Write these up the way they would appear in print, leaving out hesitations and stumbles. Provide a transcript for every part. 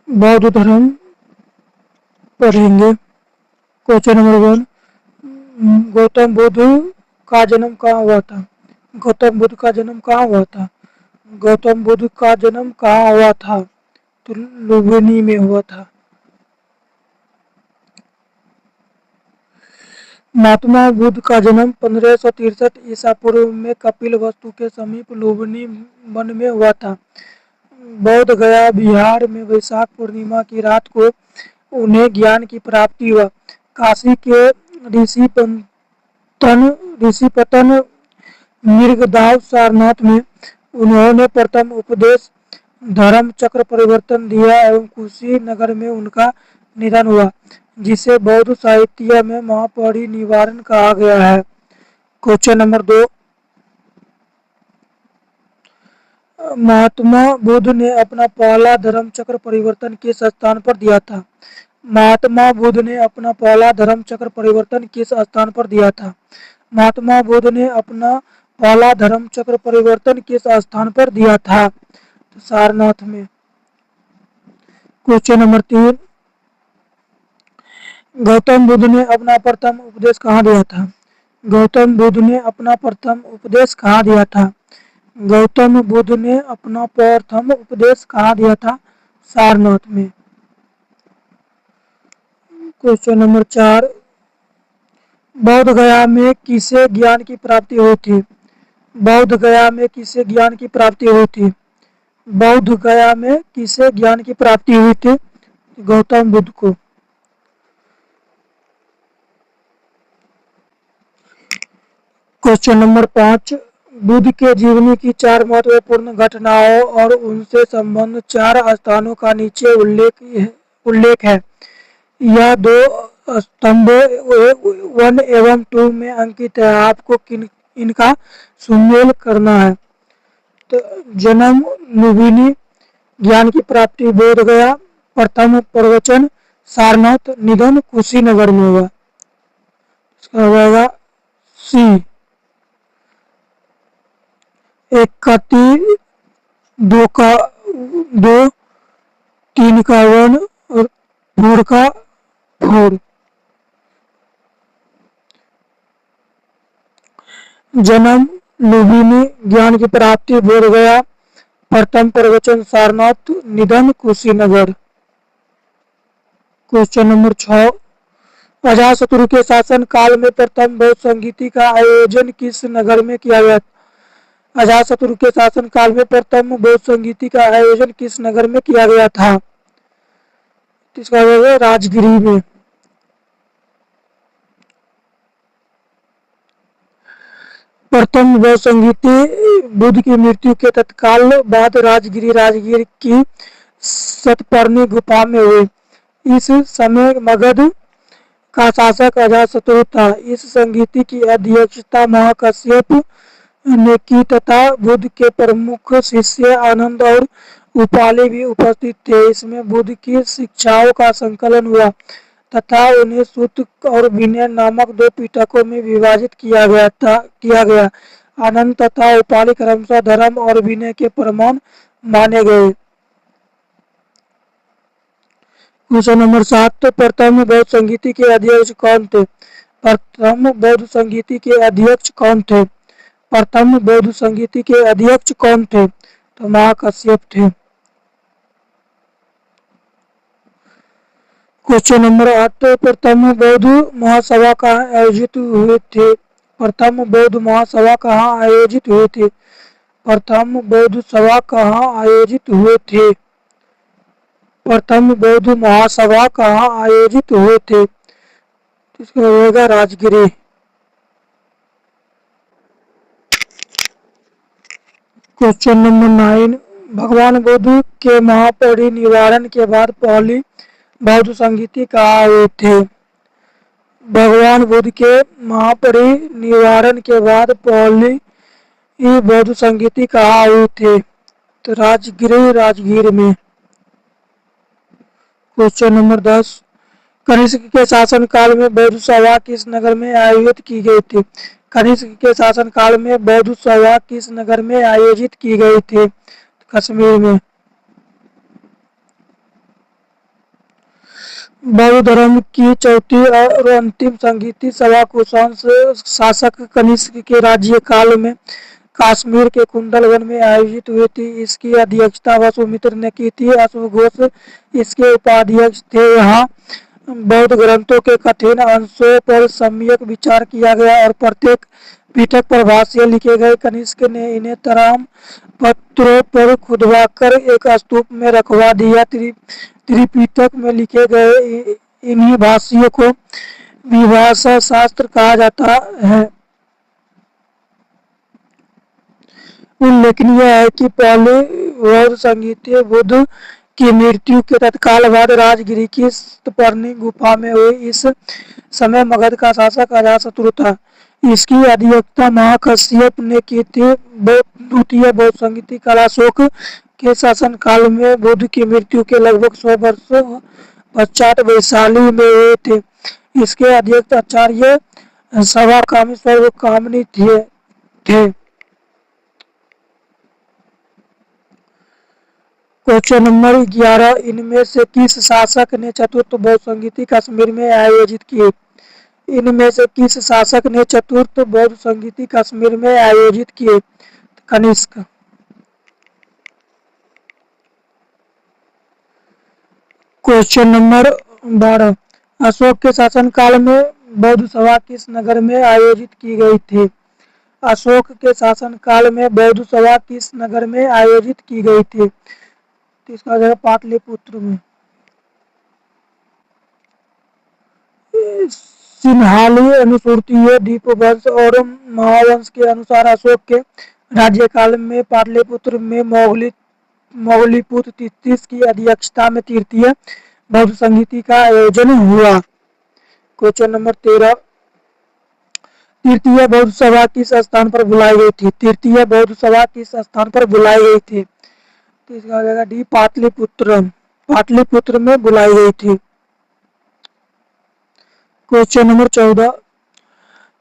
बौद्ध धर्म पढ़ेंगे। क्वेश्चन नंबर 1, गौतम बुद्ध का जन्म कहाँ हुआ था? गौतम बुद्ध का जन्म कहाँ हुआ था? गौतम बुद्ध का जन्म कहाँ हुआ था? तो लुम्बिनी में हुआ था। महात्मा बुद्ध का जन्म 1563 ईसा पूर्व में कपिल वस्तु के समीप लुम्बिनी वन में हुआ था। बोध गया बिहार में वैशाख पूर्णिमा की रात को उन्हें ज्ञान की प्राप्ति हुआ। काशी के ऋषिपतन मृगदाव सारनाथ में उन्होंने प्रथम उपदेश धर्म चक्र परिवर्तन दिया एवं कुशीनगर में उनका निधन हुआ, जिसे बौद्ध साहित्य में महापरिनिर्वाण कहा गया है। क्वेश्चन नंबर 2, महात्मा बुद्ध ने अपना पहला धर्म चक्र परिवर्तन किस स्थान पर दिया था? महात्मा बुद्ध ने अपना पहला धर्म चक्र परिवर्तन किस स्थान पर दिया था? महात्मा बुद्ध ने अपना पहला धर्म चक्र परिवर्तन किस स्थान पर दिया था? तो सारनाथ में। क्वेश्चन नंबर 3, गौतम बुद्ध ने अपना प्रथम उपदेश कहाँ दिया था? गौतम बुद्ध ने अपना प्रथम उपदेश कहाँ दिया था? गौतम बुद्ध ने अपना प्रथम उपदेश कहाँ दिया था? सारनाथ में। क्वेश्चन नंबर 4, बौद्ध गया में किसे ज्ञान की प्राप्ति हुई थी? बौद्ध गया में किसे ज्ञान की प्राप्ति हुई थी? बौद्ध गया में किसे ज्ञान की प्राप्ति हुई थी? गौतम बुद्ध को। क्वेश्चन नंबर 5, बुद्ध के जीवनी की 4 महत्वपूर्ण घटनाओं और उनसे संबंध 4 स्थानों का नीचे उल्लेख है। यह 2 स्तंभों 1 एवं 2 में अंकित है। आपको इनका सुमेल करना है। तो जन्म लुम्बिनी, ज्ञान की प्राप्ति बोध गया, प्रथम प्रवचन सारनाथ, निधन कुशीनगर में हुआ। इसका होगा सी। 1 का 3, 2 का 2, 3 का 1 और 4 का 4। जन्म लुम्बिनी, ज्ञान की प्राप्ति बोध गया, प्रथम प्रवचन सारनाथ, निधन कुशीनगर। क्वेश्चन नंबर 6, अजातशत्रु के शासन काल में प्रथम बौद्ध संगीति का आयोजन किस नगर में किया गया? अजातशत्रु के शासन काल में प्रथम बौद्ध संगीति का आयोजन किस नगर में किया गया था? इसका होगा राजगिरी में। प्रथम बौद्ध संगीति बुद्ध की मृत्यु के तत्काल बाद राजगिर की सतपर्णी गुफा में हुई। इस समय मगध का शासक अजातशत्रु था। इस संगीति की अध्यक्षता महाकश्यप ने की तथा बुद्ध के प्रमुख शिष्य आनंद और उपाली भी उपस्थित थे। इसमें बुद्ध की शिक्षाओं का संकलन हुआ तथा उन्हें सूत और विनय नामक 2 पिटकों में विभाजित किया गया। आनंद तथा उपाली क्रमशः धर्म और विनय के प्रमाण माने गए। क्वेश्चन नंबर 7, प्रथम बौद्ध संगीति के अध्यक्ष कौन थे? प्रथम बौद्ध संगीति के अध्यक्ष कौन थे? प्रथम बौद्ध संगीति के अध्यक्ष कौन थे? तो महाकश्यप थे। क्वेश्चन नंबर 8, प्रथम बौद्ध महासभा कहाँ आयोजित हुए थे? प्रथम बौद्ध महासभा कहाँ आयोजित हुए थे? प्रथम बौद्ध सभा कहाँ आयोजित हुए थे? प्रथम बौद्ध महासभा कहाँ आयोजित हुए थे? इसका होगा राजगिरी। क्वेश्चन नंबर 9, भगवान बुद्ध के महापरिनिर्वाण के बाद पहली बौद्ध संगीति कहाँ हुए थे? भगवान बुद्ध के महापरिनिर्वाण के बाद पहली बौद्ध संगीति कहाँ हुए थे? तो राजगीर में। क्वेश्चन नंबर 10, कनिष्क के शासन काल में बौद्ध सभा किस नगर में आयोजित की गई थी? कनिष्क के शासन काल में बौद्ध सभा किस नगर में आयोजित की गई थी? कश्मीर में। बौद्ध धर्म की चौथी और अंतिम संगीति सभा कुषाण शासक कनिष्क के राज्यकाल में कश्मीर के कुंडलवन में आयोजित हुई थी। इसकी अध्यक्षता वसुमित्र ने की थी। अश्व घोष इसके उपाध्यक्ष थे। यहाँ बौद्ध ग्रंथों के कठिन अंशों पर सम्यक विचार किया गया और प्रत्येक पिटक पर भाष्य लिखे गए। कनिष्क ने इन्हें तराम पत्रों पर खुदवाकर एक स्तूप में रखवा दिया। त्रिपिटक में लिखे गए इन्हीं भाष्यों को विभाषा शास्त्र कहा जाता है। उल्लेखनीय है कि पहले बौद्ध संगीति बुद्ध की मृत्यु के तत्काल बाद राजगिरी की सतपर्णी गुफा में हुई। इस समय मगध का शासक अजातशत्रु था। इसकी अध्यक्षता महाकश्यप ने की थी। द्वितीय बौद्ध संगीति काल अशोक के शासनकाल में बुद्ध की मृत्यु के लगभग 100 वर्ष पश्चात वैशाली में हुए थे। इसके अध्यक्ष आचार्य सभाकामी सर्वकामनी थे। क्वेश्चन नंबर 11, इनमें से किस शासक ने चतुर्थ बौद्ध संगीति कश्मीर में आयोजित की? इनमें से किस शासक ने चतुर्थ बौद्ध संगीति कश्मीर में आयोजित किए? कनिष्क। क्वेश्चन नंबर 12, अशोक के शासनकाल में बौद्ध सभा किस नगर में आयोजित की गई थी? अशोक के शासनकाल में बौद्ध सभा किस नगर में आयोजित की गई थी? तो इसका जगह पाटलिपुत्र में। सिन्हाली अनुश्रुतियों दीपवंश और महावंश के अनुसार अशोक के राज्यकाल में पाटलिपुत्र में मोगलीपुत्र तीतीस की अध्यक्षता में तृतीय बौद्ध संगीति का आयोजन हुआ। क्वेश्चन नंबर 13, तृतीय बौद्ध सभा किस स्थान पर बुलाई गई थी? तृतीय बौद्ध सभा किस स्थान पर बुलाई गई थी? तो इसका जगह डी पाटलिपुत्र में बुलाई गई थी। क्वेश्चन नंबर 14,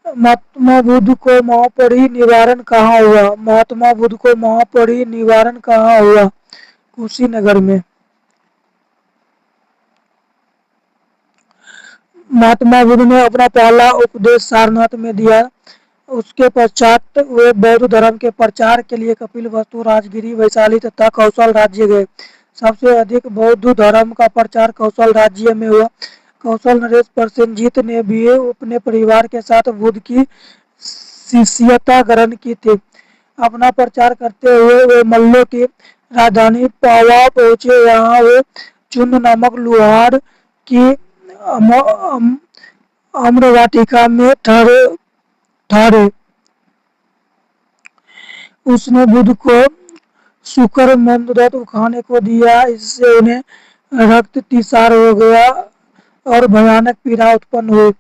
महात्मा बुद्ध को महापरि निवारण कहाँ हुआ? महात्मा बुद्ध को महापरि निवारण कहाँ हुआ? कुशीनगर में। महात्मा बुद्ध ने अपना पहला उपदेश सारनाथ में दिया। उसके पश्चात वे बौद्ध धर्म के प्रचार के लिए कपिलवस्तु, राजगिरी, वैशाली तथा कौशल राज्य गए। सबसे अधिक बौद्ध धर्म का प्रचार कौशल राज्य में हुआ। कौशल नरेश प्रसेनजीत ने भी अपने परिवार के साथ बुद्ध की शिष्यता ग्रहण की थी। अपना प्रचार करते हुए वे मल्लों की राजधानी पावा पहुंचे। यहाँ वे चुंद नामक लुहार की अम्रवाटिका में ठहरे। उसने बुद्ध को शुकर मंदरत खाने को दिया। इससे उन्हें रक्ततिसार हो गया और भयानक पीड़ा उत्पन्न हुई।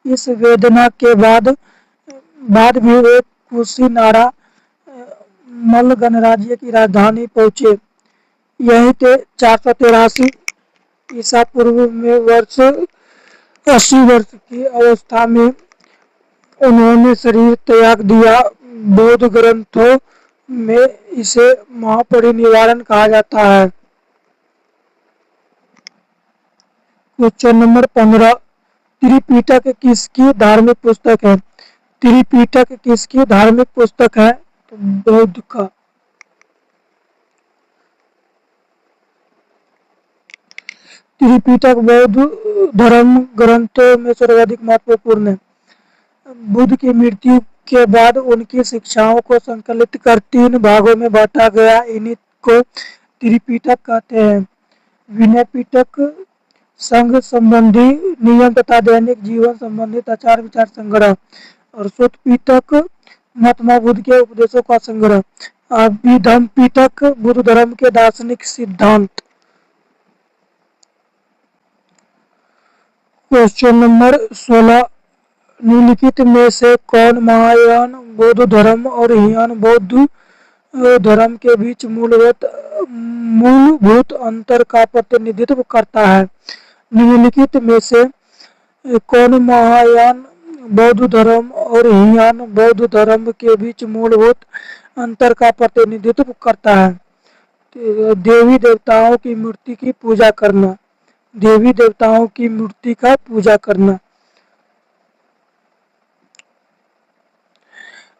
इस वेदना के बाद भी वे कुशीनारा मल्ल गणराज्य की राजधानी पहुंचे। यही थे 483 ईसा पूर्व में वर्ष 80 वर्ष की अवस्था में उन्होंने शरीर त्याग दिया। बौद्ध ग्रंथों में इसे महापरिनिर्वाण कहा जाता है। क्वेश्चन नंबर 15, त्रिपिटक किसकी धार्मिक पुस्तक है? त्रिपिटक किसकी धार्मिक पुस्तक है? तो बौद्ध का। त्रिपिटक बौद्ध धर्म ग्रंथों में सर्वाधिक महत्वपूर्ण है। बुद्ध की मृत्यु के बाद उनकी शिक्षाओं को संकलित कर 3 भागों में बांटा गया। इन्हीं को त्रिपिटक कहते हैं। विनय पिटक संघ संबंधी नियम तथा दैनिक जीवन संबंधित आचार विचार संग्रह, और सुत्त पिटक महात्मा बुद्ध के उपदेशों का संग्रह। अभिधम्म पिटक बुद्ध धर्म के दार्शनिक सिद्धांत। क्वेश्चन नंबर 16, निम्नलिखित में से कौन महायान बौद्ध धर्म और हीन बौद्ध धर्म के बीच मूलभूत अंतर का प्रतिनिधित्व करता है? निम्नलिखित में से कौन महायान बौद्ध धर्म और हीन बौद्ध धर्म के बीच मूलभूत अंतर का प्रतिनिधित्व करता है? देवी देवताओं की मूर्ति की पूजा करना, देवी देवताओं की मूर्ति का पूजा करना।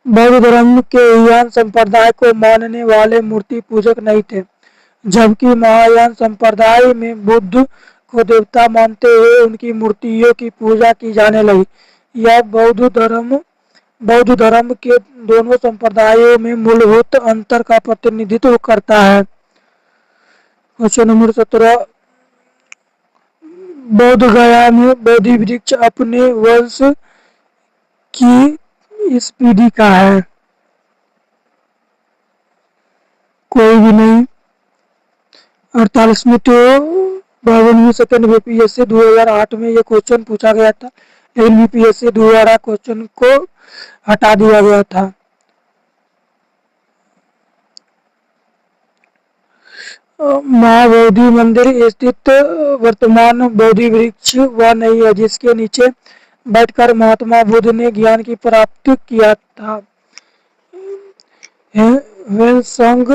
बौद्ध धर्म के हियान संप्रदाय को मानने वाले मूर्ति पूजक नहीं थे, जबकि महायान संप्रदाय में बुद्ध को देवता मानते हुए उनकी मूर्तियों की पूजा की जाने लगी। यह बौद्ध धर्म के दोनों संप्रदायों में मूलभूत अंतर का प्रतिनिधित्व करता है। क्वेश्चन नंबर 17, बोध गया में बोधि वृक्ष अपने वंश की इस पीढ़ी का है? कोई भी नहीं। 48वीं तो 52वीं सेकंड बीपीएससी 2008 में ये क्वेश्चन पूछा गया था, लेकिन बीपीएससी द्वारा क्वेश्चन को हटा दिया गया था। महाबोधि मंदिर स्थित वर्तमान बोधि वृक्ष वह नहीं है जिसके नीचे बैठकर महात्मा बुद्ध ने ज्ञान की प्राप्ति किया था। वेनसांग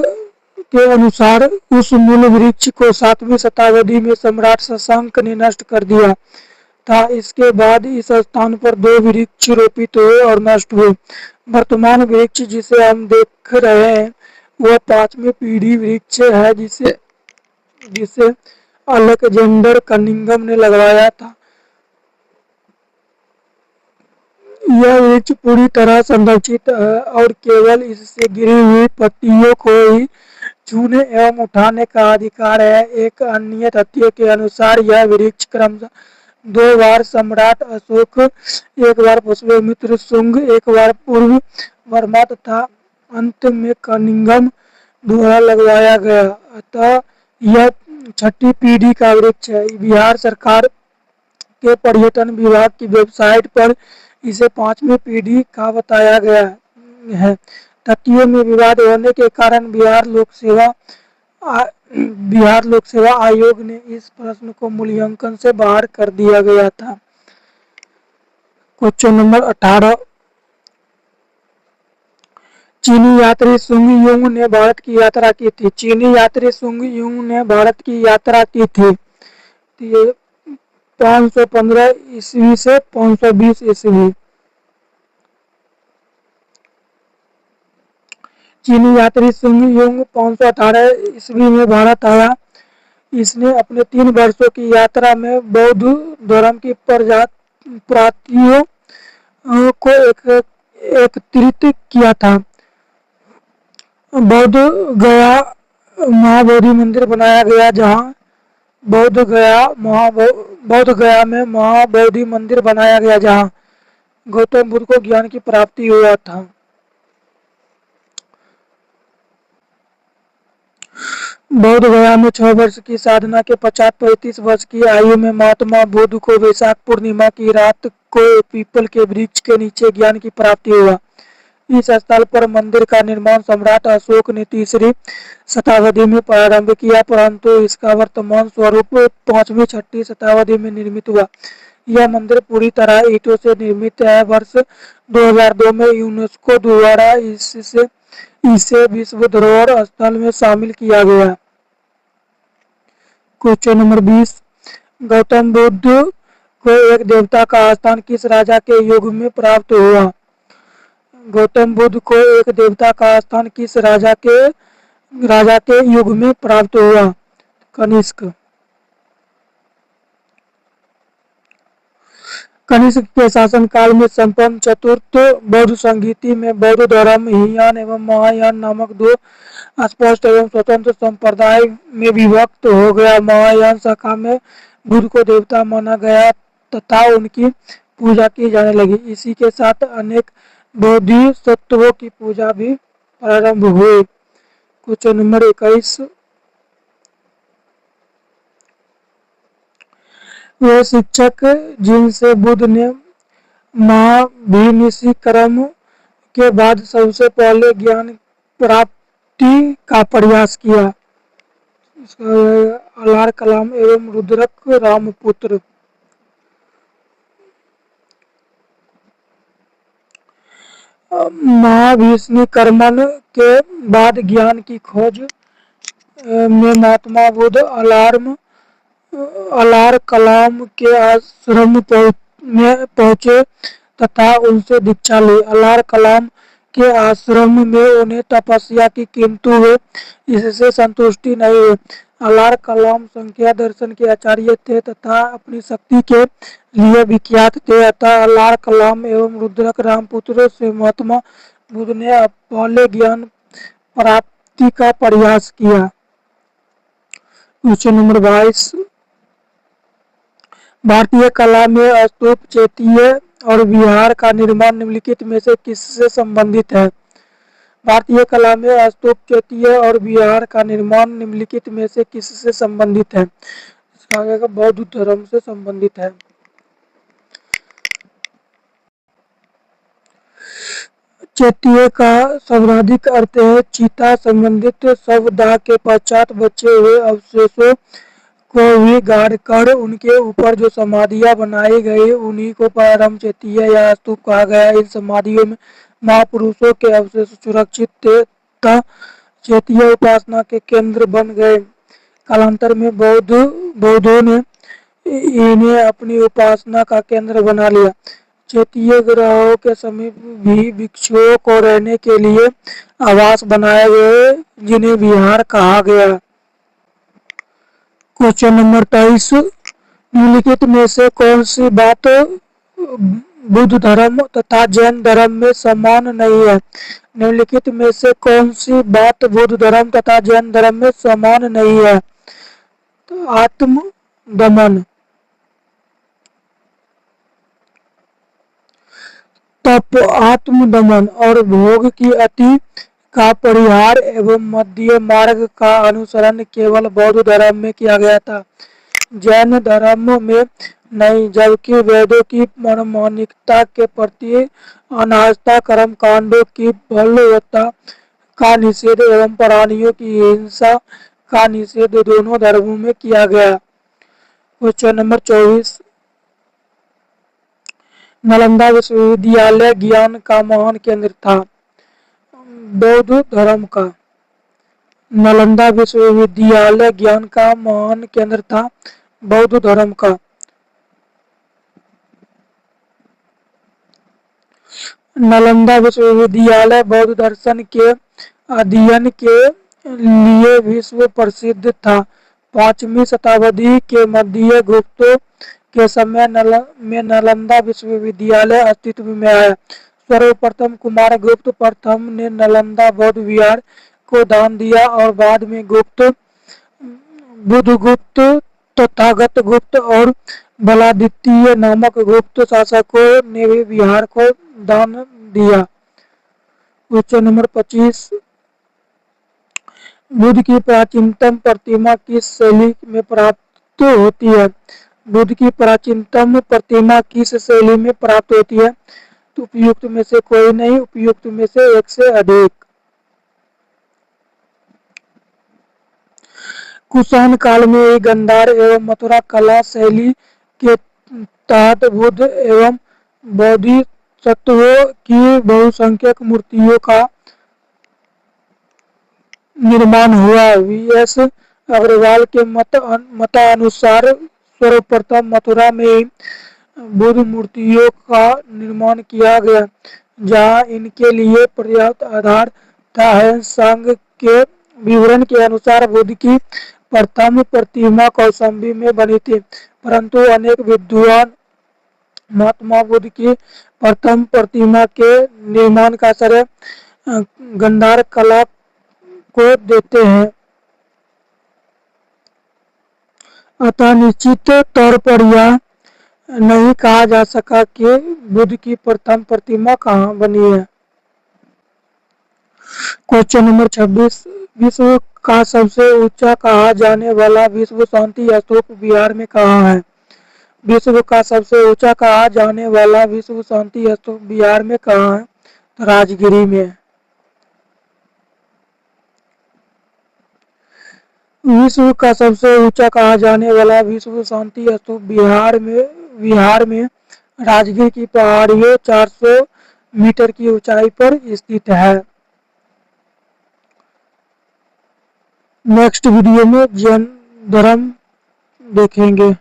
के अनुसार उस मूल वृक्ष को 7वीं शताब्दी में सम्राट शशांक ने नष्ट कर दिया था। इसके बाद इस स्थान पर 2 वृक्ष रोपित हुए और नष्ट हुए। वर्तमान वृक्ष जिसे हम देख रहे हैं वह 5वीं पीढ़ी वृक्ष है जिसे अलेक्जेंडर कनिंघम ने लगवाया था। यह वृक्ष पूरी तरह संरक्षित है और केवल इससे गिरी हुई पत्तियों को ही छूने एवं उठाने का अधिकार है। एक अन्य तथ्य के अनुसार यह वृक्ष क्रमशः 2 बार सम्राट अशोक, 1 बार पुष्यमित्र शुंग, 1 बार पूर्व वर्मा तथा अंत में कनिंघम द्वारा लगवाया गया। अतः यह 6ठी पीढ़ी का वृक्ष है। बिहार सरकार के पर्यटन विभाग की वेबसाइट पर इसे 5वीं पीढ़ी का बताया गया है। तथ्यों में विवाद होने के कारण बिहार लोक सेवा आयोग ने इस प्रश्न को मूल्यांकन से बाहर कर दिया गया था। क्वेश्चन नंबर 18, चीनी यात्री सुंग युंग ने भारत की यात्रा की थी। चीनी यात्री सुंग युंग ने भारत की यात्रा की थी 515 ईस्वी से 520 ईस्वी। चीनी यात्री सुंग युंग 518 ईस्वी में भारत आया। इसने अपने 3 वर्षों की यात्रा में बौद्ध धर्म की प्राप्तियों को एकत्रित किया था। बौद्ध गया महाबोधि मंदिर बनाया गया, जहाँ बौद्ध गया में महाबोधि मंदिर बनाया गया जहाँ गौतम बुद्ध को ज्ञान की प्राप्ति हुआ था। बौद्ध गया में 6 वर्ष की साधना के पश्चात 35 वर्ष की आयु में महात्मा बुद्ध को वैशाख पूर्णिमा की रात को पीपल के वृक्ष के नीचे ज्ञान की प्राप्ति हुआ। इस स्थल पर मंदिर का निर्माण सम्राट अशोक ने 3री शताब्दी में प्रारंभ किया, परंतु इसका वर्तमान स्वरूप 5वीं 6ठी शताब्दी में निर्मित हुआ। यह मंदिर पूरी तरह ईंटों से निर्मित है। वर्ष 2002 में यूनेस्को द्वारा इसे विश्व धरोहर स्थल में शामिल किया गया। क्वेश्चन नंबर 20, गौतम बुद्ध को एक देवता का स्थान किस राजा के युग में प्राप्त हुआ? गौतम बुद्ध को एक देवता का स्थान किस राजा के युग में प्राप्त हुआ? कनिष्क। कनिष्क के शासनकाल में संपन्न चतुर्थ बौद्ध संहिता में बौद्ध धर्म हीनयान एवं महायान नामक 2 स्पष्ट एवं स्वतंत्र संप्रदाय में विभक्त हो गया। महायान शाखा में बुद्ध को देवता माना गया तथा उनकी पूजा की जाने लगी। इसी के साथ अनेक बोधिसत्वों की पूजा भी प्रारंभ हुई। क्वेश्चन नंबर 21, वे शिक्षक जिनसे बुद्ध ने महाभिनिषीकरण के बाद सबसे पहले ज्ञान प्राप्ति का प्रयास किया? अलार कलाम एवं रुद्रक रामपुत्र। महाभिनिषीकरण के बाद ज्ञान की खोज में महात्मा बुद्ध अलार कलाम के आश्रम में पहुंचे तथा उनसे दीक्षा ली। अलार कलाम के आश्रम में उन्हें तपस्या की, किंतु वे इससे संतुष्टि नहीं हुए। अलार कलाम संख्या दर्शन के आचार्य थे तथा अपनी शक्ति के लिए विख्यात थे। अतः अलार कलाम एवं रुद्रक रामपुत्र से महात्मा बुद्ध ने पहले ज्ञान प्राप्ति का प्रयास किया। क्वेश्चन नंबर 22, भारतीय कला में स्तूप, चैत्य और विहार का निर्माण निम्नलिखित में से किससे संबंधित है? भारतीय कला में स्तूप, चैत्य और विहार का निर्माण निम्नलिखित में से किससे संबंधित है? बौद्ध धर्म से संबंधित है। चैत्य का शाब्दिक अर्थ है चिता। संबंधित शवदाह के पश्चात बचे हुए अवशेषों को भी गाड़ कर उनके ऊपर जो समाधियां बनाई गई उन्हीं को प्रारंभ चैत्य या स्तूप कहा गया। इन समाधियों में महापुरुषों के अवशेष सुरक्षित थे तथा चैत्य उपासना के केंद्र बन गए। कालांतर में बौद्धों ने इन्हें अपनी उपासना का केंद्र बना लिया। चैत्य ग्रहों के समीप भी भिक्षुओं को रहने के लिए आवास बनाए गए जिन्हें विहार कहा गया। क्वेश्चन नंबर 23, निम्नलिखित में से कौन सी बात बुद्ध धर्म तथा जैन धर्म में समान नहीं है? निम्नलिखित में से कौन सी बात बुद्ध धर्म तथा जैन धर्म में समान नहीं है? तो आत्म दमन, तप, आत्मदमन और भोग की अति का परिहार एवं मध्य मार्ग का अनुसरण केवल बौद्ध धर्म में किया गया था, जैन धर्म में नहीं। जबकि वेदों की मनमानिकता के प्रति अनास्था, कर्म कांडों की बलवत्ता का निषेध एवं प्राणियों की हिंसा का निषेध दोनों धर्मों में किया गया। क्वेश्चन नंबर 24, नालंदा विश्वविद्यालय ज्ञान का महान केंद्र था। बौद्ध धर्म का नालंदा विश्वविद्यालय ज्ञान का महान केंद्र था। बौद्ध धर्म का नालंदा विश्वविद्यालय बौद्ध दर्शन के अध्ययन के लिए विश्व प्रसिद्ध था। 5वीं शताब्दी के मध्य गुप्तों के समय में नालंदा विश्वविद्यालय अस्तित्व में आया। सर्वप्रथम कुमार गुप्त प्रथम ने नालंदा बौद्ध विहार को दान दिया और बाद में बुद्धगुप्त, तथागत गुप्त और बलादित्य नामक गुप्त शासकों ने भी विहार को दान दिया। क्वेश्चन नंबर 25, बुद्ध की प्राचीनतम प्रतिमा किस शैली में प्राप्त होती है? बुद्ध की प्राचीनतम प्रतिमा किस शैली में प्राप्त होती है? तो उपयुक्त में से कोई नहीं, उपयुक्त में से एक से अधिक। कुषाण काल में गांधार एवं मथुरा कला शैली के तहत बुद्ध एवं बोधिसत्वों की बहुसंख्यक मूर्तियों का निर्माण हुआ। वी.एस. अग्रवाल के मतानुसार सर्वप्रथम मथुरा में ही बुद्ध मूर्तियों का निर्माण किया गया, जहां इनके लिए पर्याप्त आधार था। सांग के विवरण के अनुसार बुद्ध की प्रथम प्रतिमा कौशाम्बी में बनी थी, परंतु अनेक विद्वान महात्मा बुद्ध की प्रथम प्रतिमा के निर्माण का श्रेय गांधार कला को देते हैं। अतः निश्चित तौर पर यह नहीं कहा जा सका कि बुद्ध की प्रथम प्रतिमा कहाँ बनी है। क्वेश्चन नंबर 26, विश्व का सबसे ऊंचा कहा जाने वाला विश्व शांति स्तूप बिहार में कहाँ है? विश्व का सबसे ऊंचा कहा जाने वाला विश्व शांति स्तूप बिहार में कहाँ है? तो राजगिरी में। विश्व का सबसे ऊंचा कहा जाने वाला विश्व शांति स्तूप बिहार में राजगीर की पहाड़ियों 400 मीटर की ऊंचाई पर स्थित है। नेक्स्ट वीडियो में जैन धर्म देखेंगे।